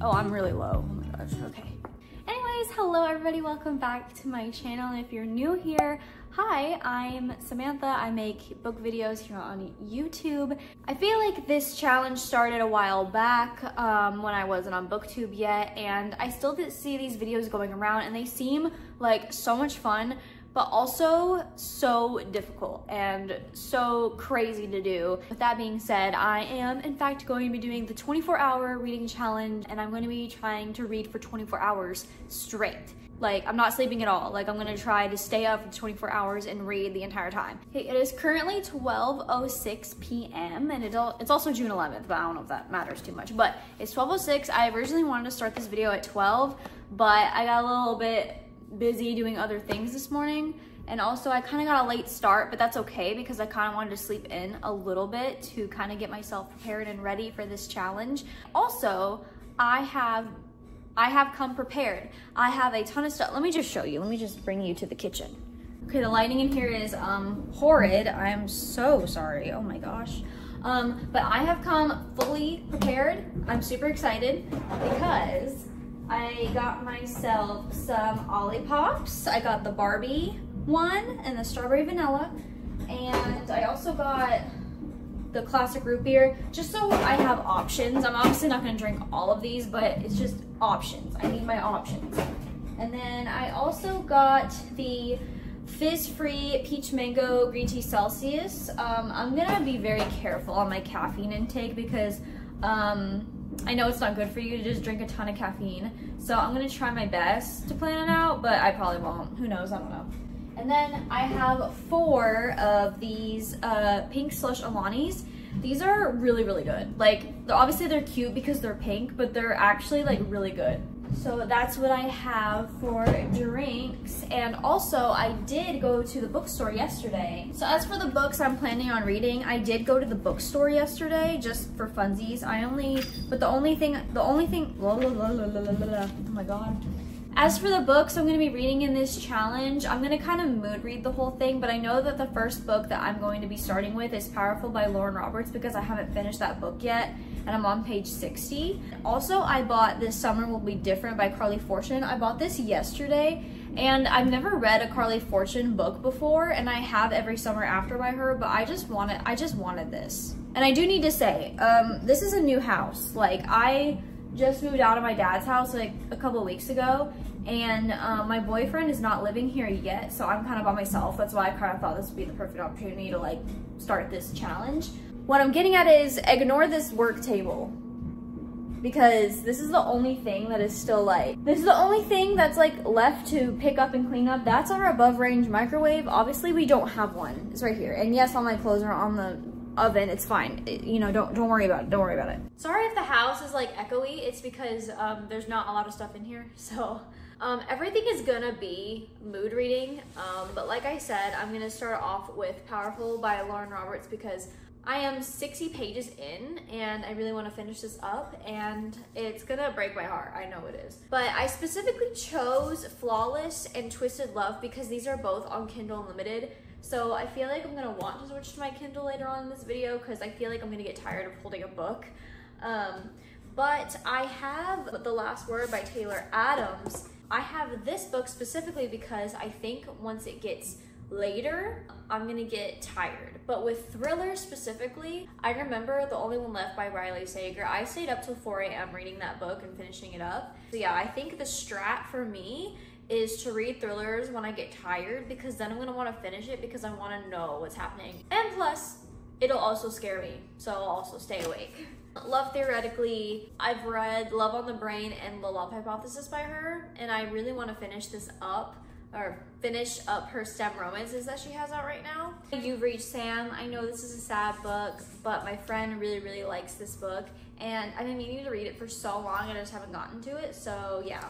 Oh, I'm really low. Oh my gosh, okay. Anyways, hello everybody, welcome back to my channel. And if you're new here, hi, I'm Samantha. I make book videos here on YouTube. I feel like this challenge started a while back when I wasn't on BookTube yet, and I still did see these videos going around and they seem like so much fun, but also so difficult and so crazy to do. With that being said, I am in fact going to be doing the 24-hour reading challenge, and I'm going to be trying to read for 24 hours straight. Like, I'm not sleeping at all. Like, I'm gonna try to stay up for 24 hours and read the entire time. Okay, it is currently 12:06 p.m. and it's also June 11th, but I don't know if that matters too much. But it's 12:06. I originally wanted to start this video at 12, but I got a little bit busy doing other things this morning, and also I kind of got a late start, but that's okay because I kind of wanted to sleep in a little bit to kind of get myself prepared and ready for this challenge. Also, I have come prepared. I have a ton of stuff. Let me just show you. Let me just bring you to the kitchen. Okay, the lighting in here is horrid. I am so sorry. Oh my gosh. But I have come fully prepared. I'm super excited because I got myself some Olippops. I got the Barbie one and the strawberry vanilla. And I also got the classic root beer, just so I have options. I'm obviously not gonna drink all of these, but it's just options. I need my options. And then I also got the fizz-free peach mango green tea Celsius. I'm gonna be very careful on my caffeine intake because I know it's not good for you to just drink a ton of caffeine. So I'm gonna try my best to plan it out, but I probably won't. Who knows, I don't know. And then I have 4 of these pink slush Alanis. These are really, really good. Like, obviously they're cute because they're pink, but they're actually like really good. So that's what I have for drinks. And also I did go to the bookstore yesterday. So as for the books I'm planning on reading, I did go to the bookstore yesterday just for funsies. The only thing, oh my God. As for the books I'm going to be reading in this challenge, I'm going to kind of mood read the whole thing, but I know that the first book that I'm going to be starting with is Powerful by Lauren Roberts because I haven't finished that book yet, and I'm on page 60. Also, I bought This Summer Will Be Different by Carly Fortune. I bought this yesterday, and I've never read a Carly Fortune book before, and I have Every Summer After by her, but I just wanted this. And I do need to say, this is a new house. Like, I just moved out of my dad's house like a couple of weeks ago, and my boyfriend is not living here yet, so I'm kind of by myself. That's why I kind of thought this would be the perfect opportunity to like start this challenge. What I'm getting at is ignore this work table because this is the only thing that is still like, this is the only thing that's like left to pick up and clean up. That's our above range microwave. Obviously we don't have one. It's right here, and yes, all my clothes are on the oven. It's fine. You know, don't worry about it. Don't worry about it. Sorry if the house is like echoey. It's because there's not a lot of stuff in here. So everything is gonna be mood reading. But like I said, I'm gonna start off with Powerful by Lauren Roberts because I am 60 pages in and I really want to finish this up, and it's gonna break my heart. I know it is. But I specifically chose Flawless and Twisted Love because these are both on Kindle Unlimited. So I feel like I'm gonna want to switch to my Kindle later on in this video because I feel like I'm gonna get tired of holding a book. But I have The Last Word by Taylor Adams. I have this book specifically because I think once it gets later, I'm gonna get tired. But with thriller specifically, I remember The Only One Left by Riley Sager. I stayed up till 4 a.m. reading that book and finishing it up. So yeah, I think the strat for me is to read thrillers when I get tired because then I'm gonna wanna finish it because I wanna know what's happening. And plus, it'll also scare me, so I'll also stay awake. Love Theoretically, I've read Love on the Brain and The Love Hypothesis by her, and I really wanna finish this up, or finish up her STEM romances that she has out right now. You've Reached Sam. I know this is a sad book, but my friend really, really likes this book, and I've been meaning to read it for so long and I just haven't gotten to it, so yeah.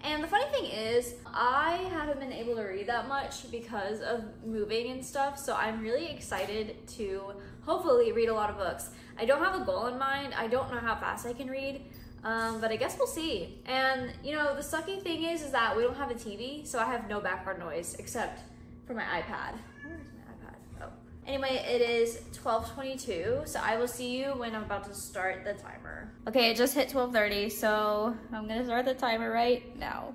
And the funny thing is, I haven't been able to read that much because of moving and stuff, so I'm really excited to hopefully read a lot of books. I don't have a goal in mind. I don't know how fast I can read, but I guess we'll see. And you know, the sucky thing is that we don't have a TV, so I have no background noise except for my iPad. Where is my iPad? Oh. Anyway, it is 12:22, so I will see you when I'm about to start the timer. Okay, it just hit 12:30, so I'm gonna start the timer right now.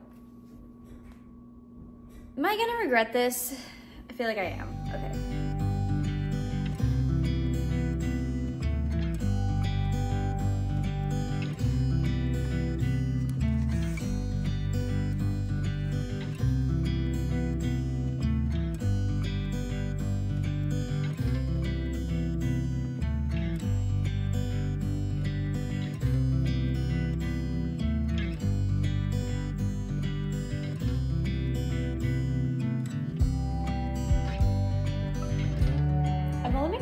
Am I gonna regret this? I feel like I am. Okay.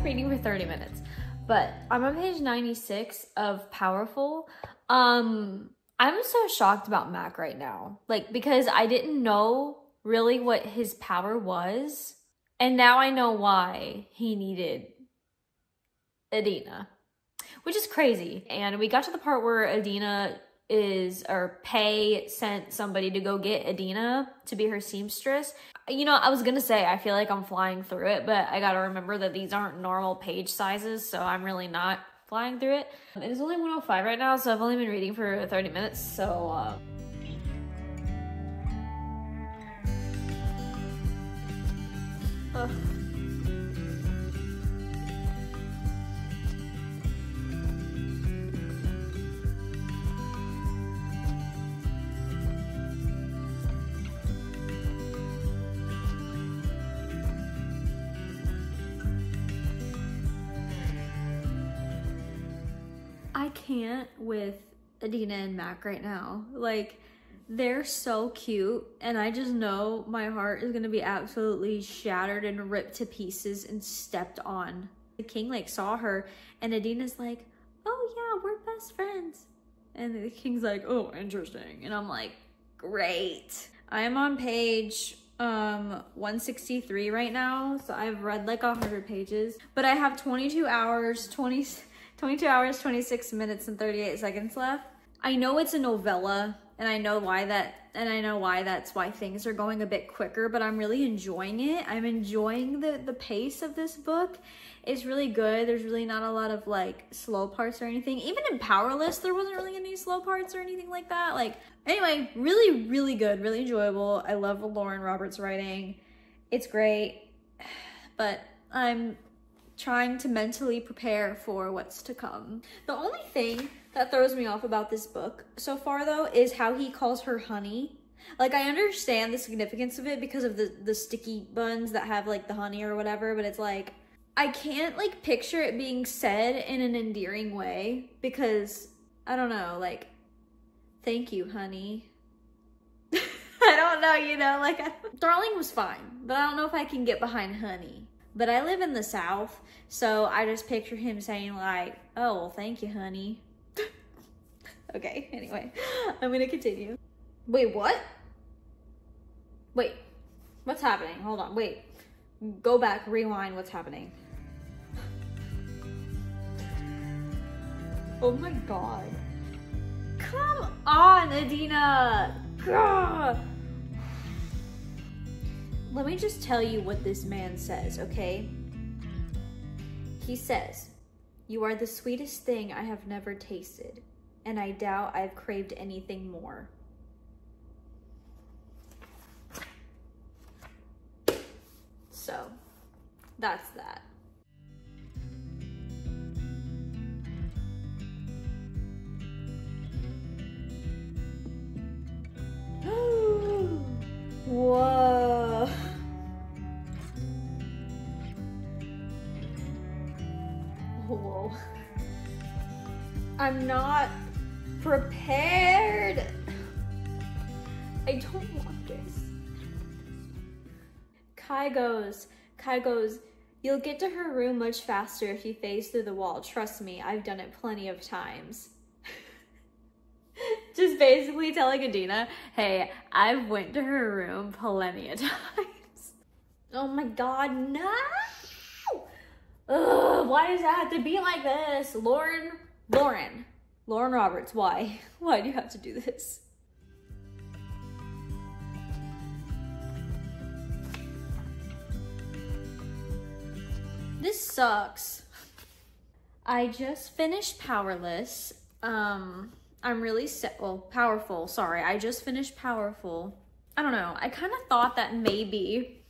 Reading for 30 minutes, but I'm on page 96 of Powerful. I'm so shocked about Mac right now, like, because I didn't know really what his power was, and now I know why he needed Adina, which is crazy. And we got to the part where Pay sent somebody to go get Adina to be her seamstress. You know, I was gonna say, I feel like I'm flying through it, but I gotta remember that these aren't normal page sizes, so I'm really not flying through it. It is only 1:05 right now, so I've only been reading for 30 minutes, so I can't with Adina and Mac right now. Like, they're so cute, and I just know my heart is gonna be absolutely shattered and ripped to pieces and stepped on. The king like saw her, and Adina's like, oh yeah, we're best friends. And the king's like, oh, interesting. And I'm like, great. I am on page 163 right now, so I've read like 100 pages, but I have 22 hours, 26 minutes and 38 seconds left. I know it's a novella, and I know why that's why things are going a bit quicker, but I'm really enjoying it. I'm enjoying the pace of this book. It's really good. There's really not a lot of like slow parts or anything. Even in Powerless, there wasn't really any slow parts or anything like that. Like, anyway, really, really good, really enjoyable. I love Lauren Roberts' writing. It's great, but I'm trying to mentally prepare for what's to come. The only thing that throws me off about this book so far, though, is how he calls her honey. Like, I understand the significance of it because of the sticky buns that have like the honey or whatever, but it's like, I can't like picture it being said in an endearing way because, I don't know, like, thank you, honey. I don't know, you know, like, darling was fine, but I don't know if I can get behind honey. But I live in the South, so I just picture him saying like, oh, well, thank you, honey. Okay, anyway, I'm gonna continue. Wait, what? Wait, what's happening? Hold on, wait. Go back, rewind, what's happening? Oh my God. Come on, Adina. God. Let me just tell you what this man says, okay? He says, you are the sweetest thing I have never tasted, and I doubt I've craved anything more. So, that's that. Whoa. Whoa. I'm not prepared. I don't want this. Kai goes, you'll get to her room much faster if you phase through the wall. Trust me, I've done it plenty of times. Just basically telling Adina, hey, I've went to her room plenty of times. Oh my God, no! Ugh, why does that have to be like this? Lauren Roberts, why? Why do you have to do this? sucks. I just finished Powerless. I'm really Powerful, sorry. I just finished Powerful. I don't know. I kind of thought that maybe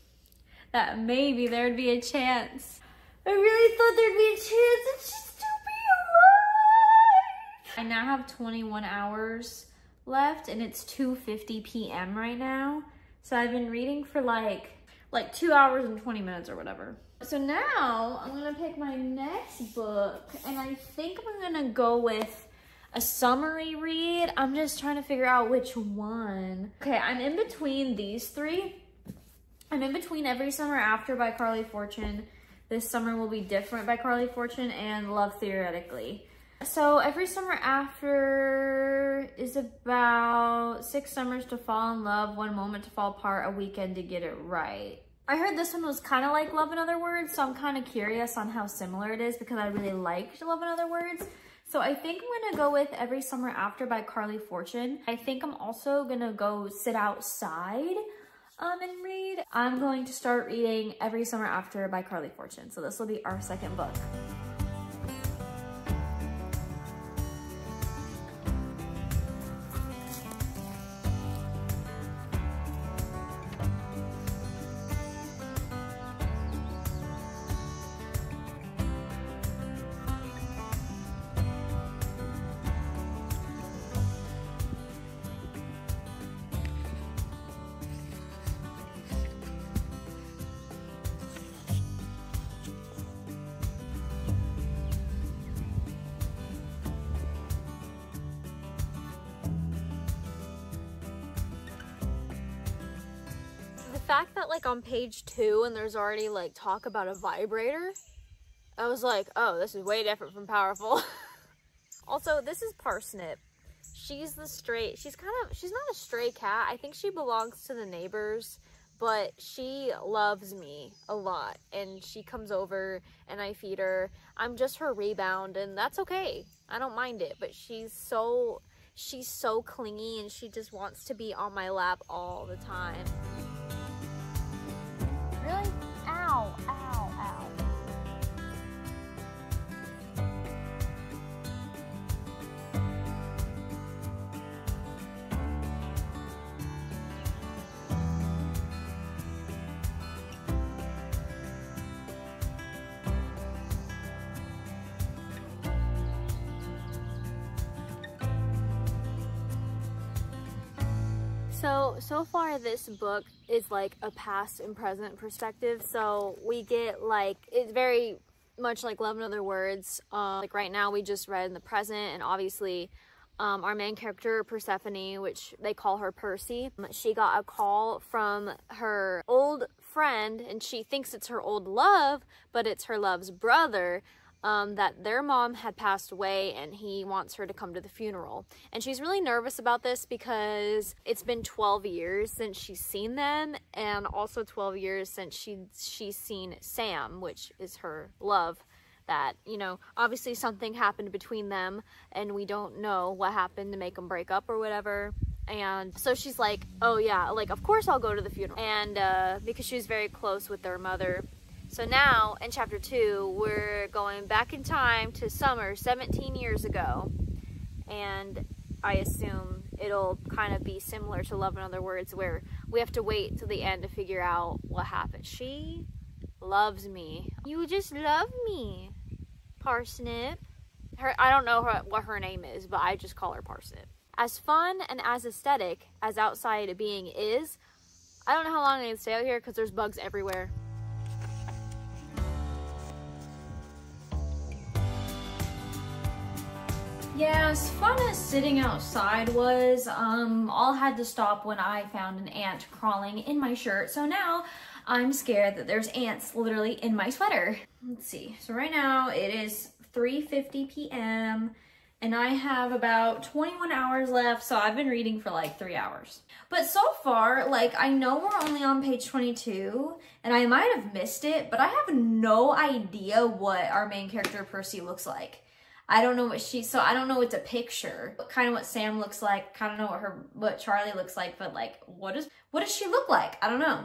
there'd be a chance. I really thought there'd be a chance that she'd still be alive. I now have 21 hours left and it's 2:50 p.m. right now. So I've been reading for like 2 hours and 20 minutes or whatever. So now I'm gonna pick my next book and I think I'm gonna go with a summary read. I'm just trying to figure out which one. Okay, I'm in between these three. I'm in between Every Summer After by Carly Fortune, This Summer Will Be Different by Carly Fortune, and Love Theoretically. So Every Summer After is about 6 summers to fall in love, 1 moment to fall apart, a weekend to get it right. I heard this one was kind of like Love in Other Words, so I'm kind of curious on how similar it is because I really liked Love in Other Words. So I think I'm gonna go with Every Summer After by Carly Fortune. I think I'm also gonna go sit outside and read. I'm going to start reading Every Summer After by Carly Fortune. So this will be our second book. The fact that like on page 2 and there's already like talk about a vibrator, I was like, oh, this is way different from Powerful. Also, this is Parsnip. She's not a stray cat. I think she belongs to the neighbors, but she loves me a lot and she comes over and I feed her. I'm just her rebound and that's okay. I don't mind it, but she's so clingy and she just wants to be on my lap all the time. Really? Ow, ow, ow. So far this book is like a past and present perspective. So we get like, it's very much like Love in Other Words. Like right now we just read in the present and obviously our main character Persephone, which they call her Percy, she got a call from her old friend and she thinks it's her old love, but it's her love's brother. That their mom had passed away and he wants her to come to the funeral. And she's really nervous about this because it's been 12 years since she's seen them and also 12 years since she's seen Sam, which is her love. That, you know, obviously something happened between them and we don't know what happened to make them break up or whatever. And so she's like, oh yeah, like of course I'll go to the funeral. And because she was very close with their mother. So now, in chapter 2, we're going back in time to summer 17 years ago. And I assume it'll kind of be similar to Love in Other Words, where we have to wait till the end to figure out what happened. She loves me. You just love me, Parsnip. I don't know what her name is, but I just call her Parsnip. As fun and as aesthetic as Outside Being is, I don't know how long I can stay out here because there's bugs everywhere. Yeah, as fun as sitting outside was, all had to stop when I found an ant crawling in my shirt. So now I'm scared that there's ants literally in my sweater. Let's see. So right now it is 3:50 p.m. and I have about 21 hours left. So I've been reading for like 3 hours. But so far, like I know we're only on page 22 and I might have missed it, but I have no idea what our main character Percy looks like. I don't know what so I don't know what to picture. Kind of what Sam looks like, kind of know what Charlie looks like, but like, what does she look like? I don't know.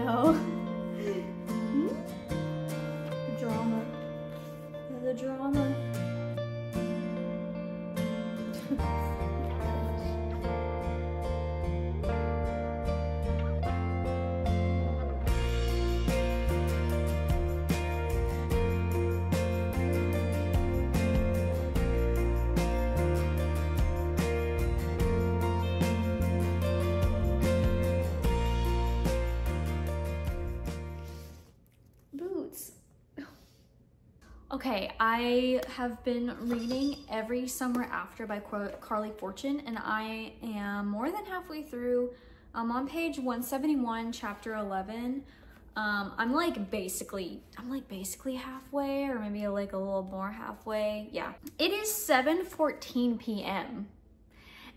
no. Drama. The drama. Boots. Okay, I have been reading Every Summer After by Carly Fortune, and I am more than halfway through. I'm on page 171, chapter 11. I'm like basically halfway, or maybe like a little more halfway. Yeah. It is 7:14 p.m.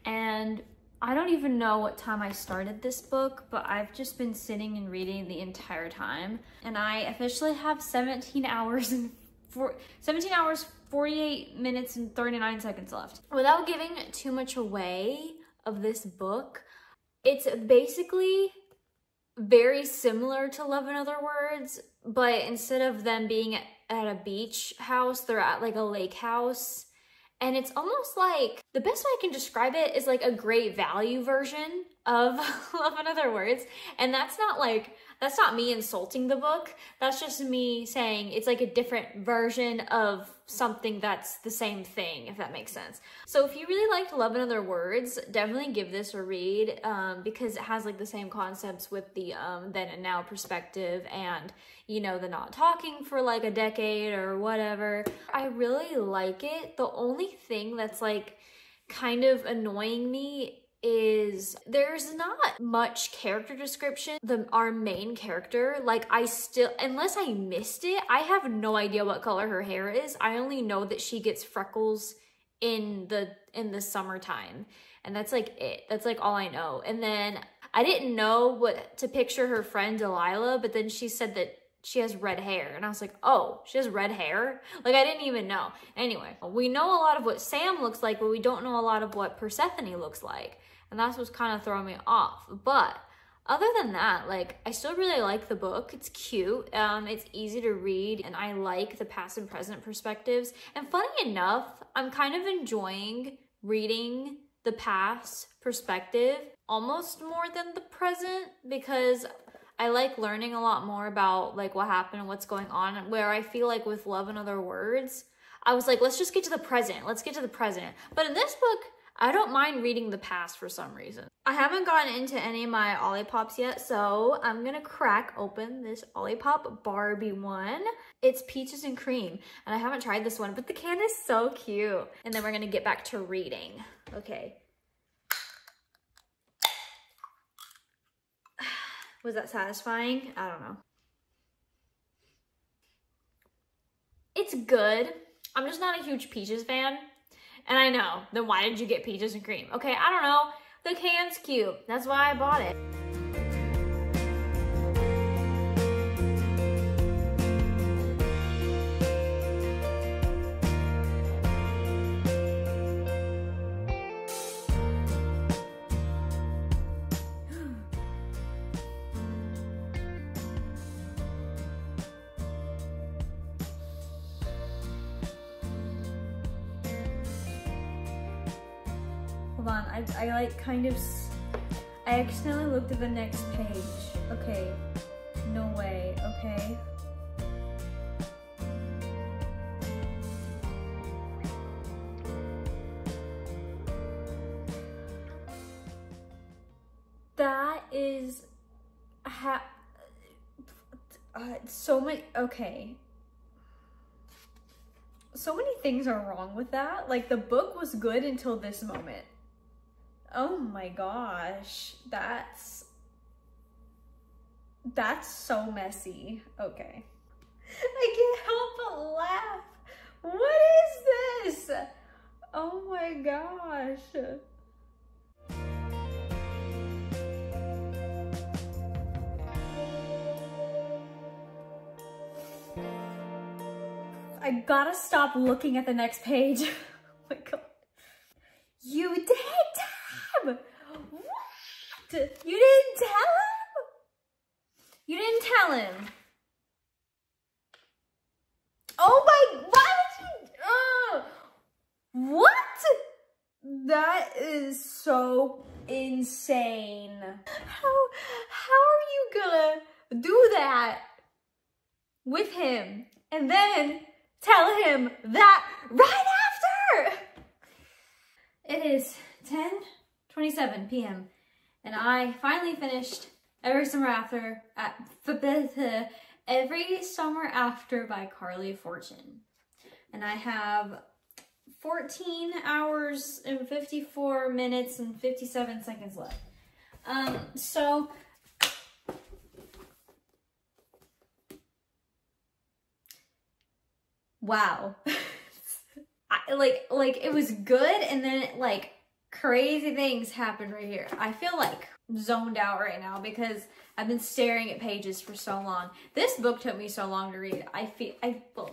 and I don't even know what time I started this book, but I've just been sitting and reading the entire time. And I officially have 17 hours, 48 minutes and 39 seconds left. Without giving too much away of this book, it's basically very similar to Love in Other Words, but instead of them being at a beach house, they're at like a lake house. And it's almost like, the best way I can describe it is like a great value version of Love in Other Words. And that's not me insulting the book. That's just me saying it's like a different version of something that's the same thing, if that makes sense. So if you really liked Love in Other Words, definitely give this a read, because it has like the same concepts with the then and now perspective, and you know, the not talking for like a decade or whatever. I really like it. The only thing that's like kind of annoying me is there's not much character description. Our main character, like unless I missed it, I have no idea what color her hair is. I only know that she gets freckles in the summertime, and that's like it. That's like all I know. And then I didn't know what to picture her friend Delilah, but then she said that she has red hair, and I was like, oh, she has red hair? Like, I didn't even know. Anyway, we know a lot of what Sam looks like, but we don't know a lot of what Persephone looks like. And that's what's kind of throwing me off. But other than that, like, I still really like the book. It's cute. It's easy to read, and I like the past and present perspectives. And funny enough, I'm kind of enjoying reading the past perspective almost more than the present, because I like learning a lot more about like what happened and what's going on, where I feel like with Love in Other Words, I was like, let's just get to the present. Let's get to the present. But in this book, I don't mind reading the past for some reason. I haven't gotten into any of my Olippops yet, so I'm gonna crack open this Olipop Barbie one. It's Peaches and Cream, and I haven't tried this one, but the can is so cute. And then we're gonna get back to reading. Okay. Was that satisfying? I don't know. It's good. I'm just not a huge Peaches fan. And I know, then why did you get Peaches and Cream? Okay, I don't know. The can's cute. That's why I bought it. Hold on, I like kind of, I accidentally looked at the next page. Okay, no way, okay. That is, so many, okay. So many things are wrong with that. Like, the book was good until this moment. Oh my gosh, that's so messy. Okay. I can't help but laugh. What is this? Oh my gosh. I gotta stop looking at the next page. Oh my god. You did tell him! What? You didn't tell him? You didn't tell him. Oh my, why would you, what? That is so insane. How are you gonna do that with him and then tell him that right after? It is 10:27 p.m. and I finally finished Every Summer After Every Summer After by Carly Fortune. And I have 14 hours and 54 minutes and 57 seconds left. So wow. like it was good, and then like crazy things happened right here. I feel like zoned out right now because I've been staring at pages for so long. This book took me so long to read. Well,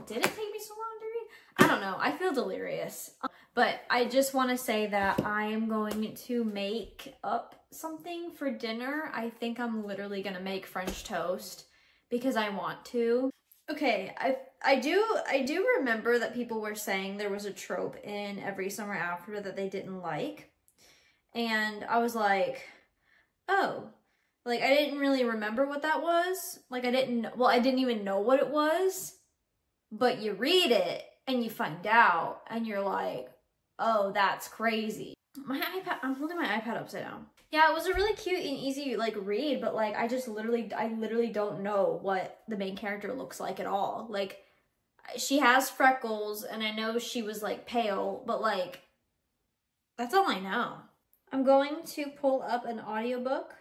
did it take me so long to read? I don't know. I feel delirious. But I just want to say that I am going to make up something for dinner. I think I'm literally going to make French toast because I want to. Okay, I do remember that people were saying there was a trope in Every Summer After that they didn't like. And I was like, oh, like I didn't really remember what that was. Like I didn't even know what it was. But you read it and you find out and you're like, oh, that's crazy. My iPad, I'm holding my iPad upside down. Yeah, it was a really cute and easy like read, but like I literally don't know what the main character looks like at all. Like she has freckles and I know she was like pale, but like that's all I know. I'm going to pull up an audiobook.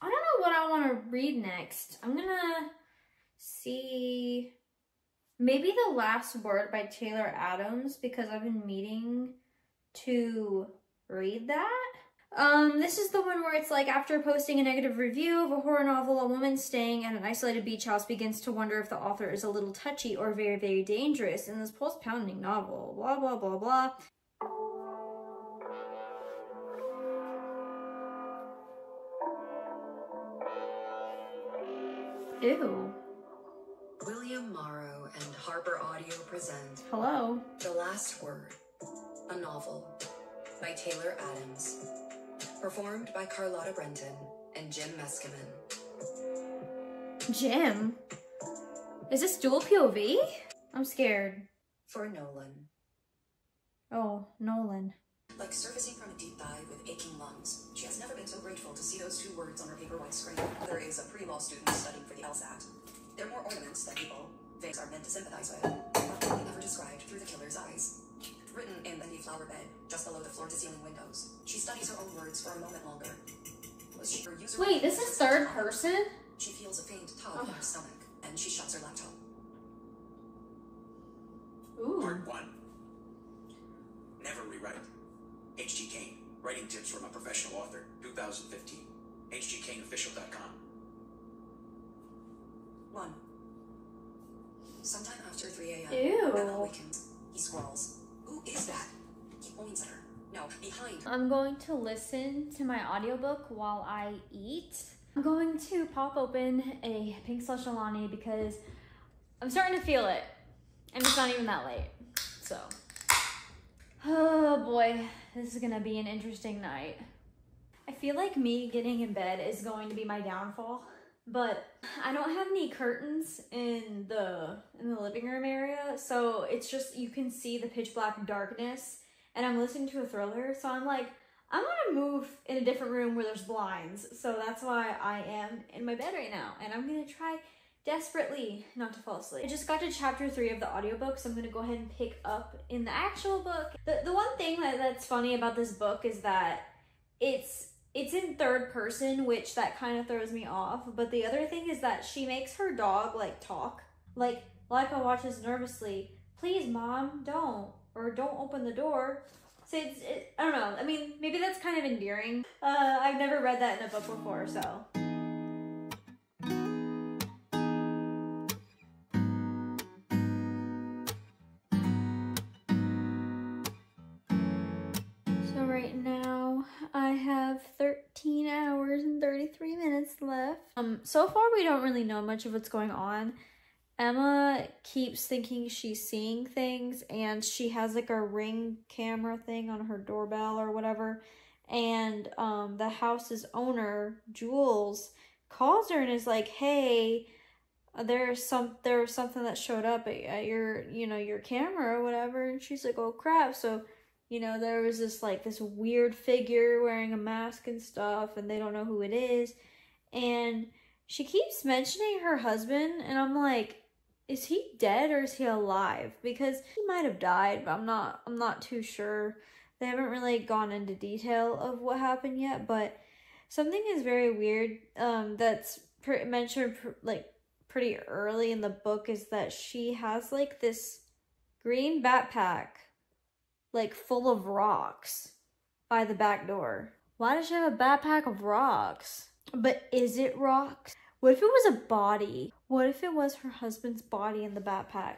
I don't know what I want to read next. I'm gonna see maybe The Last Word by Taylor Adams because I've been meaning to read that. This is the one where it's like after posting a negative review of a horror novel, a woman staying at an isolated beach house begins to wonder if the author is a little touchy or very, very dangerous in this pulse-pounding novel. Blah, blah, blah, blah. Ew. William Morrow and Harper Audio present Hello. The Last Word, a novel by Taylor Adams. Performed by Carlotta Brenton and Jim Meskimen. Jim? Is this dual POV? I'm scared. For Nolan. Oh, Nolan. Like surfacing from a deep dive with aching lungs, she has never been so grateful to see those two words on her paper-white screen. There is a pre-law student studying for the LSAT. There are more ornaments than people. Things are meant to sympathize with, but only ever described through the killer's eyes. Written in the flower bed, just below the floor-to-ceiling windows. She studies her own words for a moment longer. Was she her user? Wait, this is third person? She feels a faint tug in her stomach, and she shuts her laptop. Ooh. Part 1. Never rewrite. H.G. Cain, Writing Tips from a Professional Author, 2015. hgcainofficial.com. 1. Sometime after 3 a.m. Ew. Emma wakens. He scrawls. Who is that? He points at her. No, behind her. I'm going to listen to my audiobook while I eat. I'm going to pop open a pink slush Alani because I'm starting to feel it. And it's not even that late. So, oh boy, this is gonna be an interesting night. I feel like me getting in bed is going to be my downfall. But I don't have any curtains in the living room area, so it's just, you can see the pitch black darkness, and I'm listening to a thriller, so I'm like, I'm gonna move in a different room where there's blinds, so that's why I am in my bed right now, and I'm gonna try desperately not to fall asleep. I just got to chapter 3 of the audiobook, so I'm gonna go ahead and pick up in the actual book. The one thing that's funny about this book is that it's in third person, which that kind of throws me off. But the other thing is that she makes her dog like talk. Like Leica watches nervously, please mom, don't. Or don't open the door. So I don't know. I mean, maybe that's kind of endearing. I've never read that in a book before, so. So right now I have 13 hours and 33 minutes minutes left. So far we don't really know much of what's going on. Emma keeps thinking she's seeing things, and she has like a Ring camera thing on her doorbell or whatever. And the house's owner, Jules, calls her and is like, "Hey, there was something that showed up at your, your camera or whatever." And she's like, "Oh crap." So, there was this weird figure wearing a mask and stuff, and they don't know who it is. And she keeps mentioning her husband, and I'm like, is he dead or is he alive? Because he might have died, but I'm not too sure. They haven't really gone into detail of what happened yet, but something is very weird that's mentioned pretty early in the book is that she has this green backpack full of rocks by the back door. Why does she have a backpack of rocks? But is it rocks? What if it was a body? What if it was her husband's body in the backpack?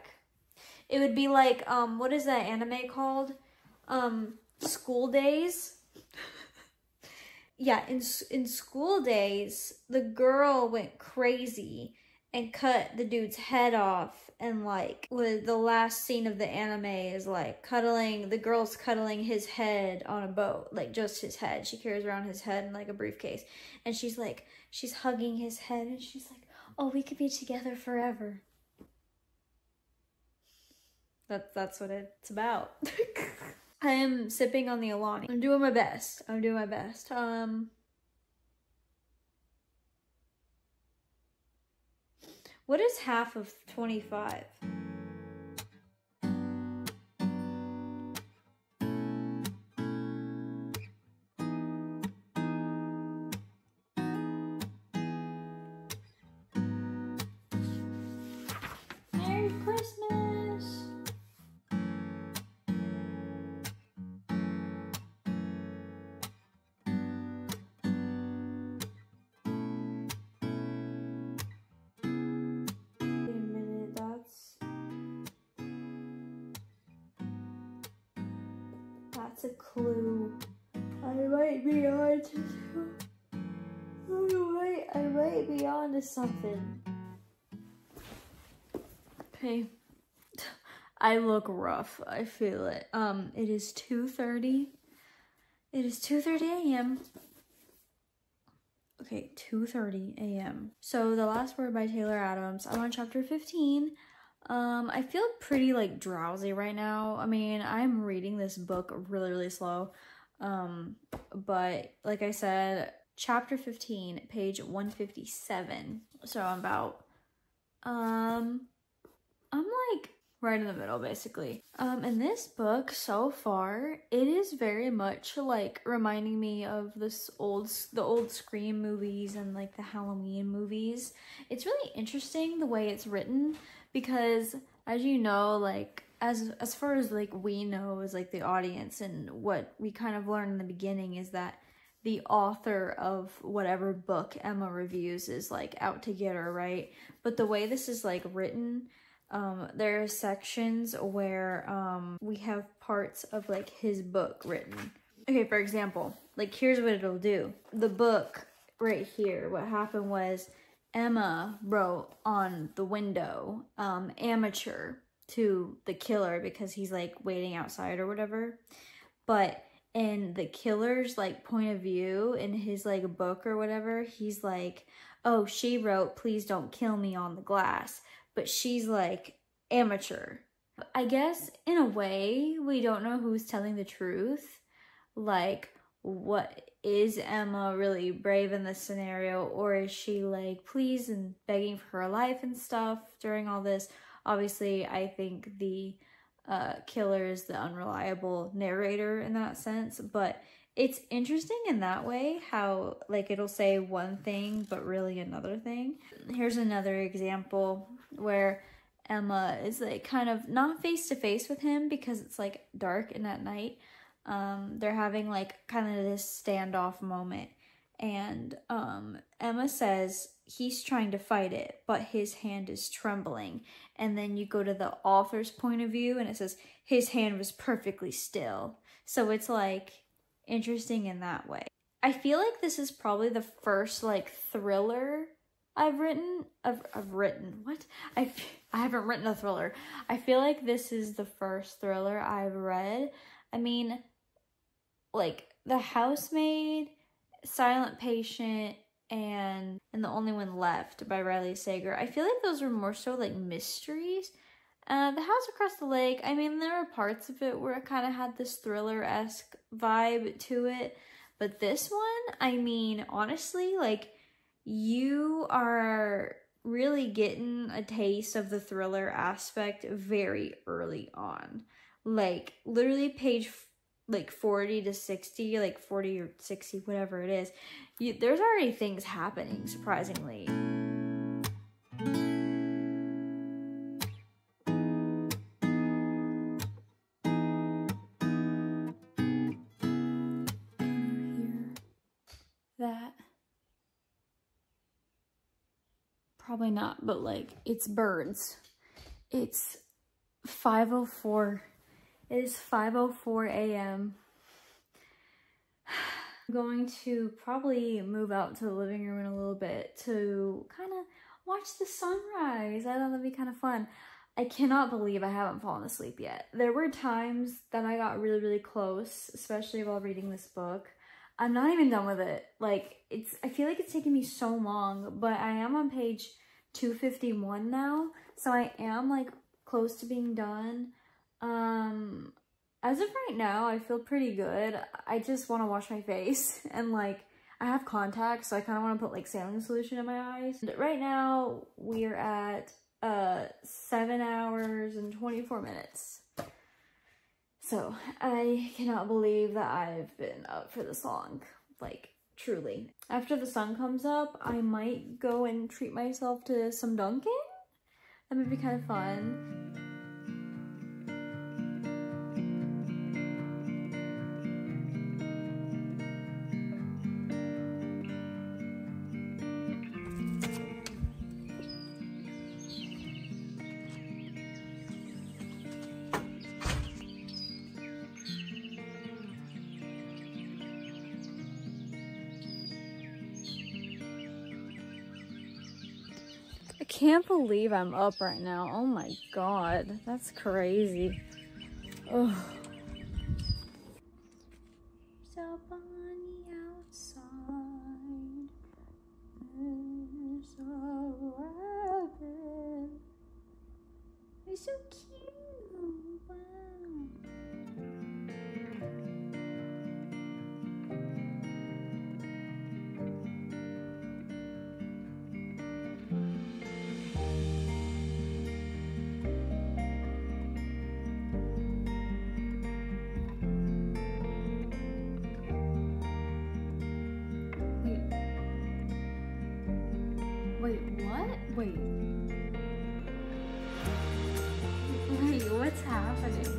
It would be like, what is that anime called? School Days? Yeah, in School Days, the girl went crazy and cut the dude's head off, and with the last scene of the anime is the girl's cuddling his head on a boat, just his head. She carries around his head in a briefcase, and she's hugging his head, and she's like, "Oh, we could be together forever." That's what it's about. I am sipping on the Alani. I'm doing my best. What is half of 25? Merry Christmas! That's a clue. I might be on to something. Okay. I look rough. I feel it. It is 2:30. It is 2:30 a.m. Okay, 2:30 a.m. So The Last Word by Taylor Adams. I'm on chapter 15. I feel pretty drowsy right now. I mean, I'm reading this book really, really slow. But like I said, chapter 15, page 157. So I'm about, I'm right in the middle basically. And this book so far, it is very much reminding me of the old Scream movies and the Halloween movies. It's really interesting the way it's written, because as you know, as far as we know as the audience, and what we kind of learn in the beginning is that the author of whatever book Emma reviews is out to get her, right? But the way this is written, there are sections where we have parts of his book written. Okay, for example, here's what it'll do. The book right here, what happened was Emma wrote on the window, amateur, to the killer, because he's waiting outside or whatever. But in the killer's point of view, in his book or whatever, he's "Oh, she wrote, 'Please don't kill me' on the glass." But she's amateur. I guess in a way, we don't know who's telling the truth. What is Emma really brave in this scenario, or is she please and begging for her life and stuff during all this? Obviously, I think the killer is the unreliable narrator in that sense, but it's interesting in that way how it'll say one thing but really another thing. Here's another example where Emma is kind of not face to face with him because it's dark and at night. They're having kind of this standoff moment, and Emma says he's trying to fight it, but his hand is trembling. And then you go to the author's point of view, and it says his hand was perfectly still. So it's interesting in that way. I feel like this is probably the first like thriller I've written. What? I haven't written a thriller. I feel like this is the first thriller I've read. I mean, like The Housemaid, Silent Patient, and The Only One Left by Riley Sager. I feel like those were more so like mysteries. The House Across the Lake, I mean, there were parts of it where it kind of had this thriller-esque vibe to it. But this one, I mean, honestly, like, you are really getting a taste of the thriller aspect very early on. Like, literally page, like, 40 to 60, like, 40 or 60, whatever it is. There's already things happening, surprisingly. That probably not, but like it's birds. It's 5:04. It is 5:04 a.m. I'm going to probably move out to the living room in a little bit to kind of watch the sunrise. I thought that'd be kind of fun. I cannot believe I haven't fallen asleep yet. There were times that I got really, really close, especially while reading this book. I'm not even done with it. Like, I feel like it's taken me so long, but I am on page 251 now, so I am, like, close to being done. As of right now, I feel pretty good. I just want to wash my face, and, like, I have contacts, so I kind of want to put, like, saline solution in my eyes. And right now, we're at, 7 hours and 24 minutes. So, I cannot believe that I've been up for this long, like, truly. After the sun comes up, I might go and treat myself to some Dunkin'. That would be kind of fun. I can't believe I'm up right now. Oh my god, that's crazy. Ugh. So bunny outside, there's a rabbit. He's so cute. Wow. Wait, what? Wait, what's happening?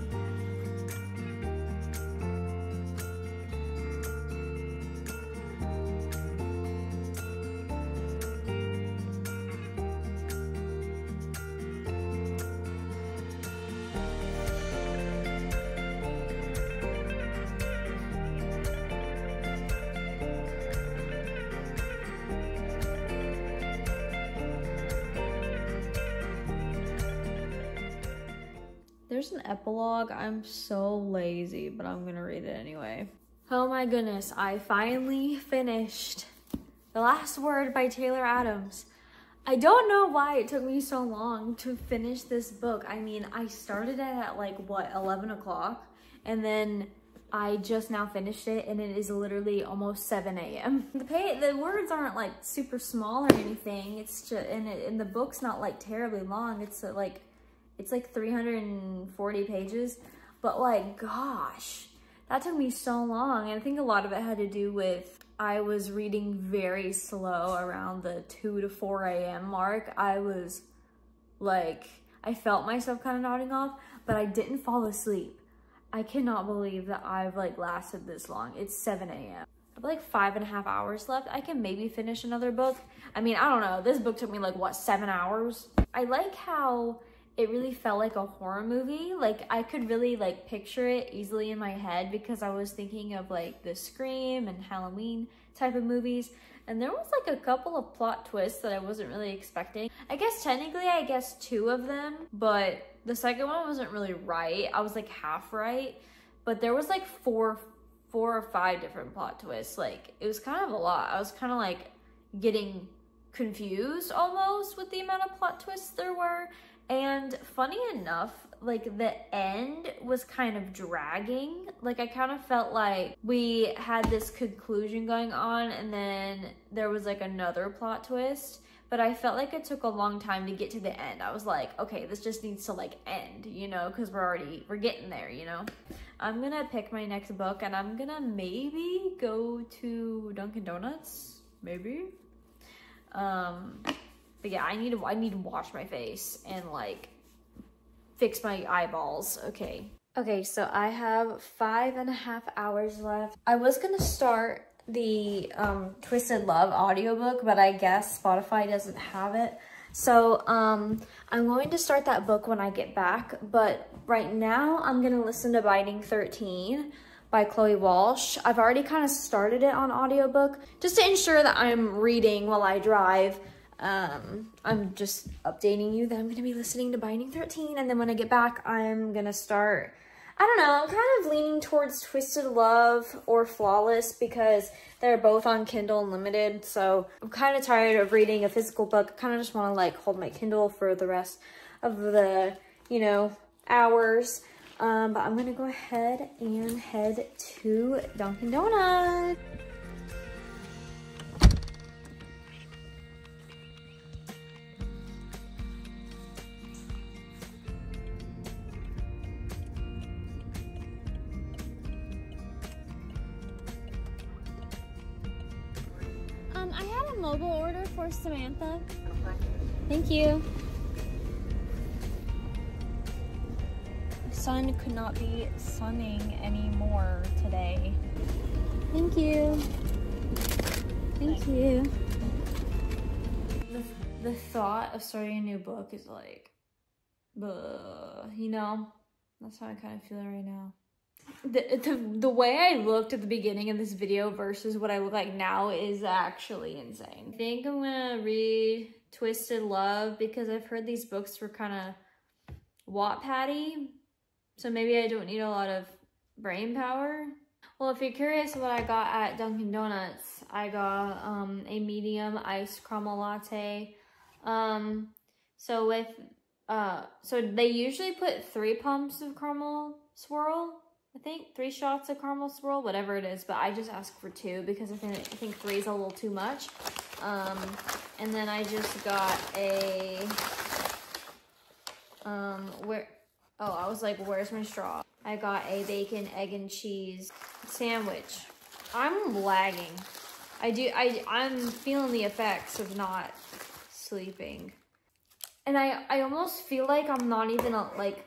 There's an epilogue. I'm so lazy, but I'm gonna read it anyway. Oh my goodness, I finally finished The Last Word by Taylor Adams. I don't know why it took me so long to finish this book. I mean, I started it at like, what, 11 o'clock? And then I just now finished it, and it is literally almost 7 a.m. The words aren't like super small or anything. It's just, and the book's not like terribly long. It's like 340 pages, but like, gosh, that took me so long. And I think a lot of it had to do with I was reading very slow around the 2 to 4 a.m. mark. I was like, I felt myself kind of nodding off, but I didn't fall asleep. I cannot believe that I've like lasted this long. It's 7 a.m. I have like 5.5 hours left. I can maybe finish another book. I mean, I don't know. This book took me like, what, 7 hours? I like how it really felt like a horror movie. Like I could really like picture it easily in my head because I was thinking of like the Scream and Halloween type of movies. And there was like a couple of plot twists that I wasn't really expecting. I guess technically, I guess 2 of them, but the second one wasn't really right. I was like half right, but there was like four or 5 different plot twists. Like it was kind of a lot. I was kind of like getting confused almost with the amount of plot twists there were. And funny enough, like the end was kind of dragging. Like I kind of felt like we had this conclusion going on and then there was like another plot twist, but I felt like it took a long time to get to the end. I was like, okay, this just needs to like end, you know, because we're getting there, you know. I'm gonna pick my next book and I'm gonna maybe go to Dunkin' Donuts, maybe. But yeah, I need to wash my face and like fix my eyeballs. Okay, so I have 5.5 hours left. I was gonna start the Twisted Love audiobook, but I guess Spotify doesn't have it. So I'm going to start that book when I get back, but right now I'm gonna listen to Binding 13 by Chloe Walsh. I've already kind of started it on audiobook just to ensure that I'm reading while I drive. I'm just updating you that I'm gonna be listening to Binding 13, and then when I get back, I'm gonna start, I don't know, I'm kind of leaning towards Twisted Love or Flawless because they're both on Kindle Unlimited, so I'm kind of tired of reading a physical book. I kind of just want to like hold my Kindle for the rest of the, you know, hours. But I'm gonna go ahead and head to Dunkin' Donuts. I had a mobile order for Samantha. Thank you. The sun could not be sunning anymore today. Thank you. Thank you. The thought of starting a new book is like, you know? That's how I kind of feel right now. The way I looked at the beginning of this video versus what I look like now is actually insane. I think I'm gonna read Twisted Love because I've heard these books were kind of Wattpad-y, so maybe I don't need a lot of brain power. Well, if you're curious what I got at Dunkin' Donuts, I got a medium iced caramel latte. So they usually put 3 pumps of caramel swirl. I think 3 shots of caramel swirl, whatever it is, but I just asked for 2 because I think 3 is a little too much. And then I just got a, I was like, where's my straw? I got a bacon, egg, and cheese sandwich. I'm lagging. I'm feeling the effects of not sleeping. And I almost feel like I'm not even like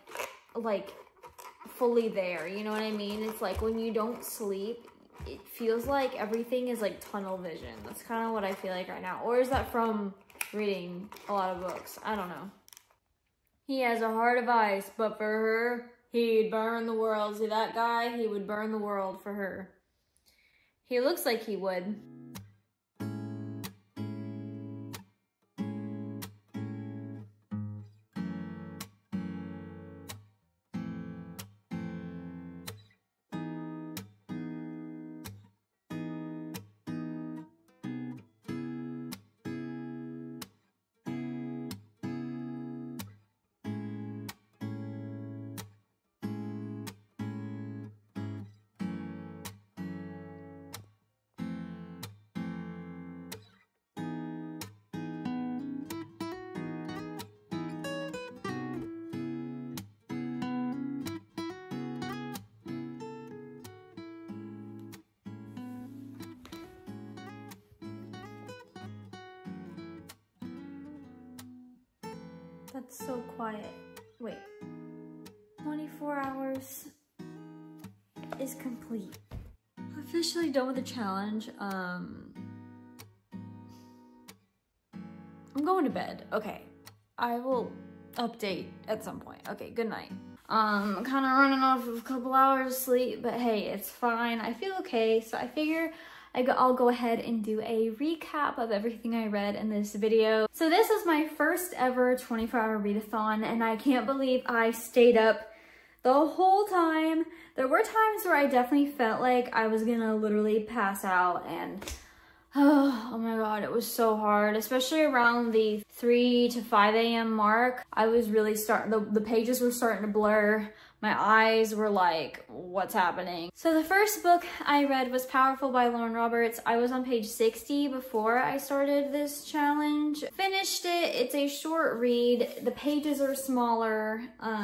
fully there, you know what I mean? It's like when you don't sleep, it feels like everything is like tunnel vision. That's kind of what I feel like right now. Or is that from reading a lot of books? I don't know. He has a heart of ice, but for her, he'd burn the world. See that guy? He would burn the world for her. He looks like he would. That's so quiet. Wait. 24 hours is complete. Officially done with the challenge. I'm going to bed. Okay. I will update at some point. Okay, good night. I'm kind of running off of a couple hours of sleep, but hey, it's fine. I feel okay, so I figure I'll go ahead and do a recap of everything I read in this video. So this is my first ever 24-hour readathon, and I can't believe I stayed up the whole time. There were times where I definitely felt like I was gonna literally pass out, and oh my god, it was so hard, especially around the 3 to 5 a.m. mark. I was really the pages were starting to blur. My eyes were like, what's happening? So the first book I read was Powerful by Lauren Roberts. I was on page 60 before I started this challenge. Finished it. It's a short read. The pages are smaller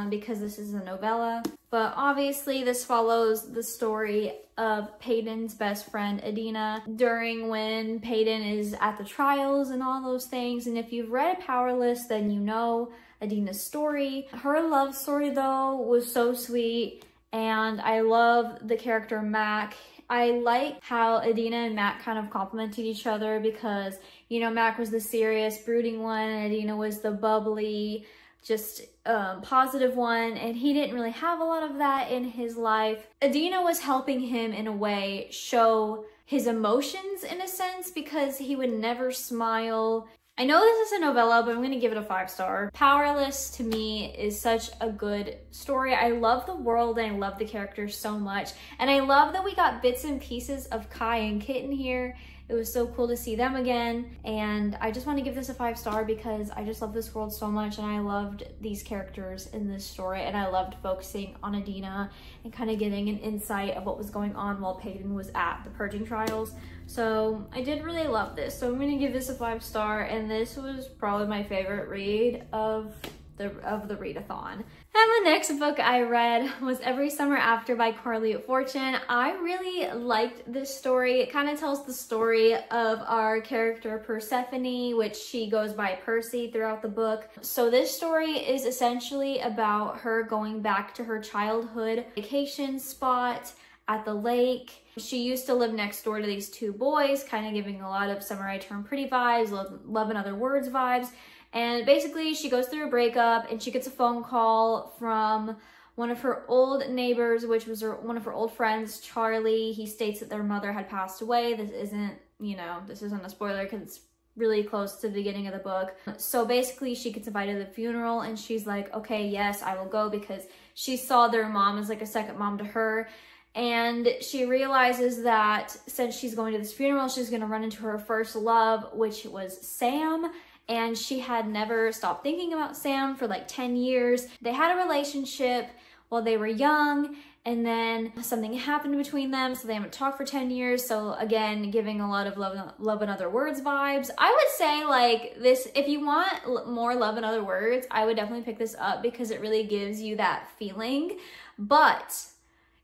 because this is a novella. But obviously this follows the story of Peyton's best friend Adina during when Peyton is at the trials and all those things. And if you've read Powerless, then you know Adina's story. Her love story though was so sweet, and I love the character Mac. I like how Adina and Mac kind of complemented each other because, you know, Mac was the serious, brooding one, and Adina was the bubbly, just positive one, and he didn't really have a lot of that in his life. Adina was helping him in a way show his emotions in a sense because he would never smile. I know this is a novella, but I'm gonna give it a 5-star. Powerless to me is such a good story. I love the world and I love the characters so much. And I love that we got bits and pieces of Kai and Kitten here. It was so cool to see them again. And I just want to give this a 5-star because I just love this world so much, and I loved these characters in this story, and I loved focusing on Adina and kind of getting an insight of what was going on while Peyton was at the purging trials. So I did really love this. So I'm going to give this a 5-star, and this was probably my favorite read of the readathon. And the next book I read was Every Summer After by Carly Fortune. I really liked this story. It kind of tells the story of our character Persephone, which she goes by Percy throughout the book. So this story is essentially about her going back to her childhood vacation spot at the lake. She used to live next door to these two boys, kind of giving a lot of Summer I Turn Pretty vibes, Love in Other Words vibes. And basically she goes through a breakup and she gets a phone call from one of her old neighbors, which was one of her old friends, Charlie. He states that their mother had passed away. This isn't, you know, this isn't a spoiler because it's really close to the beginning of the book. So basically she gets invited to the funeral and she's like, okay, yes, I will go, because she saw their mom as like a second mom to her. And she realizes that since she's going to this funeral, she's going to run into her first love, which was Sam. And she had never stopped thinking about Sam for like 10 years. They had a relationship while they were young, and then something happened between them, so they haven't talked for 10 years. So again, giving a lot of Love in Other Words vibes. I would say like this, if you want more Love in Other Words, I would definitely pick this up because it really gives you that feeling. But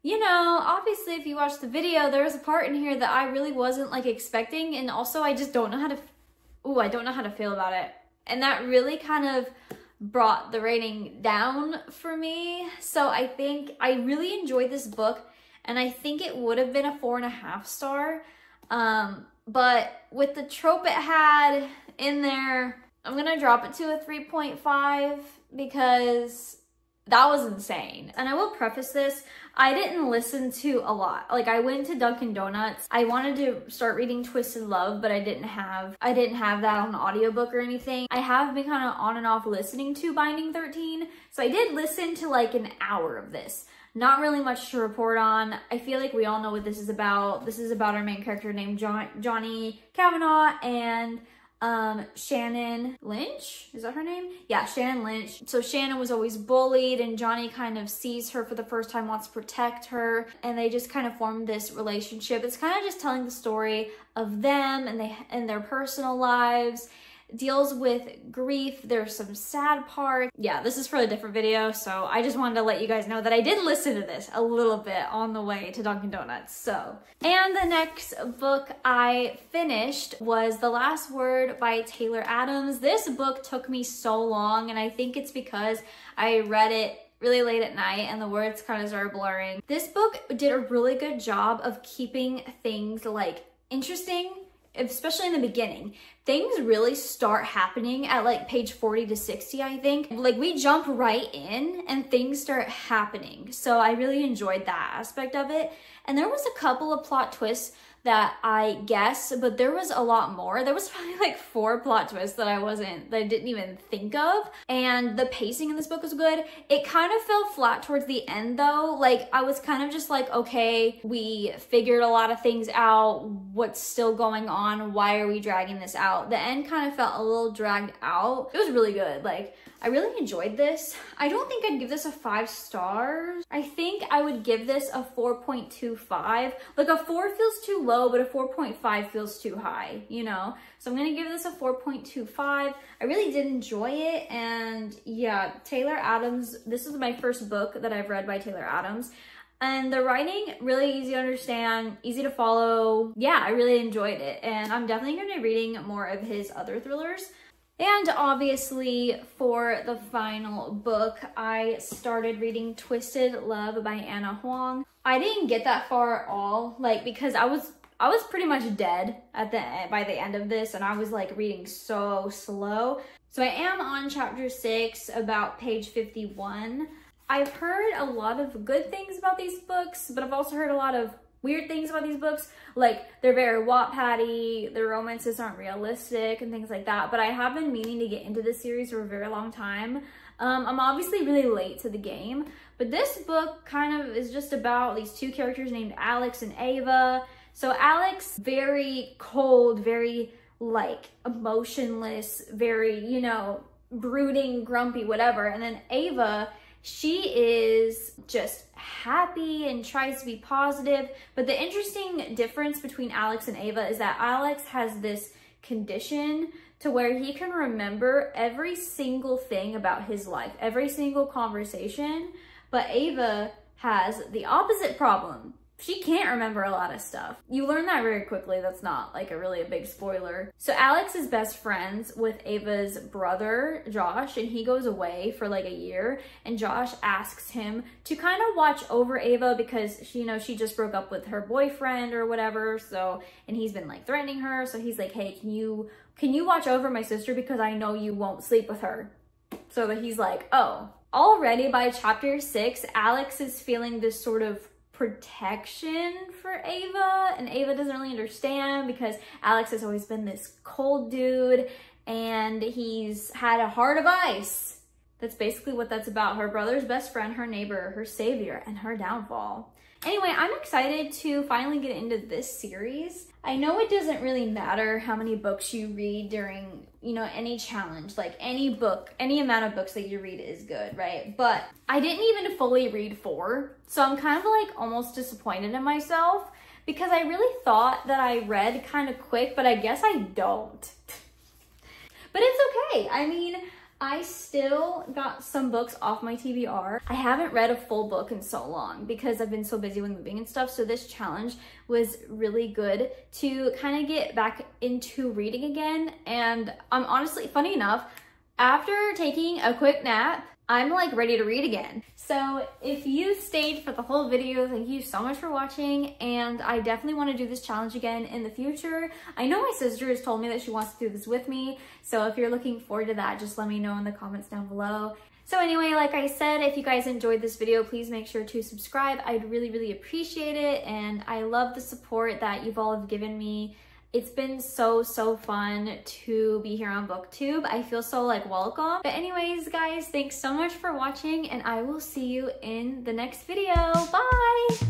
you know, obviously if you watch the video, there was a part in here that I really wasn't like expecting, and also I just don't know how to I don't know how to feel about it. And that really kind of brought the rating down for me. So I think I really enjoyed this book, and I think it would have been a 4.5 star. But with the trope it had in there, I'm gonna drop it to a 3.5 because that was insane. And I will preface this, I didn't listen to a lot. Like, I went to Dunkin' Donuts. I wanted to start reading Twisted Love, but I didn't have that on audiobook or anything. I have been kind of on and off listening to Binding 13. So I did listen to like an hour of this. Not really much to report on. I feel like we all know what this is about. This is about our main character named Johnny Kavanaugh and Shannon Lynch, is that her name? Yeah, Shannon Lynch. So Shannon was always bullied, and Johnny kind of sees her for the first time, wants to protect her, and they just kind of formed this relationship. It's kind of just telling the story of them and their personal lives. Deals with grief. There's some sad parts. Yeah, this is for a different video, so I just wanted to let you guys know that I did listen to this a little bit on the way to Dunkin' Donuts. So, and the next book I finished was The Last Word by Taylor Adams. This book took me so long, and I think it's because I read it really late at night and the words kind of started blurring. This book did a really good job of keeping things like interesting especially in the beginning, things really start happening at like page 40 to 60, I think. Like we jump right in and things start happening. So I really enjoyed that aspect of it. And there was a couple of plot twists that I guessed, but there was a lot more. There was probably like 4 plot twists that I didn't even think of. And the pacing in this book was good. It kind of fell flat towards the end though. Like I was kind of just like, okay, we figured a lot of things out. What's still going on? Why are we dragging this out? The end kind of felt a little dragged out. It was really good. Like I really enjoyed this. I don't think I'd give this a 5 stars. I think I would give this a 4.25. Like a 4 feels too low, but a 4.5 feels too high, you know? So I'm gonna give this a 4.25. I really did enjoy it. And yeah, Taylor Adams, this is my first book that I've read by Taylor Adams. And the writing, really easy to understand, easy to follow. Yeah, I really enjoyed it. And I'm definitely gonna be reading more of his other thrillers. And obviously for the final book, I started reading Twisted Love by Anna Huang. I didn't get that far at all, like because I was pretty much dead at by the end of this, and I was like reading so slow. So I am on chapter 6, about page 51. I've heard a lot of good things about these books, but I've also heard a lot of weird things about these books, like they're very Wattpad-y, the romances aren't realistic and things like that. But I have been meaning to get into this series for a very long time. I'm obviously really late to the game, but this book kind of is just about these 2 characters named Alex and Ava. So Alex, very cold, very like emotionless, very, you know, brooding, grumpy, whatever. And then Ava, she is just happy and tries to be positive. But the interesting difference between Alex and Ava is that Alex has this condition to where he can remember every single thing about his life, every single conversation. But Ava has the opposite problem. She can't remember a lot of stuff. You learn that very quickly. That's not like a big spoiler. So Alex is best friends with Ava's brother, Josh, and he goes away for like a year. And Josh asks him to kind of watch over Ava because, you know, she just broke up with her boyfriend or whatever. So, and he's been like threatening her. So he's like, hey, can you watch over my sister because I know you won't sleep with her? So that he's like, oh. Already by chapter 6, Alex is feeling this sort of protection for Ava, and Ava doesn't really understand because Alex has always been this cold dude and he's had a heart of ice. That's basically what that's about. Her brother's best friend, her neighbor, her savior, and her downfall. Anyway, I'm excited to finally get into this series. I know it doesn't really matter how many books you read during, you know, any challenge. Like any book, any amount of books that you read is good, right? But I didn't even fully read 4. So I'm kind of like almost disappointed in myself because I really thought that I read kind of quick, but I guess I don't. But it's okay. I mean, I still got some books off my TBR. I haven't read a full book in so long because I've been so busy with moving and stuff. So this challenge was really good to kind of get back into reading again. And I'm honestly, funny enough, after taking a quick nap, I'm like ready to read again. So if you stayed for the whole video, thank you so much for watching. And I definitely want to do this challenge again in the future. I know my sister has told me that she wants to do this with me. So if you're looking forward to that, just let me know in the comments down below. So anyway, like I said, if you guys enjoyed this video, please make sure to subscribe. I'd really, really appreciate it. And I love the support that you've all have given me. It's been so fun to be here on BookTube. I feel so like welcome. But anyways, guys, thanks so much for watching and I will see you in the next video. Bye!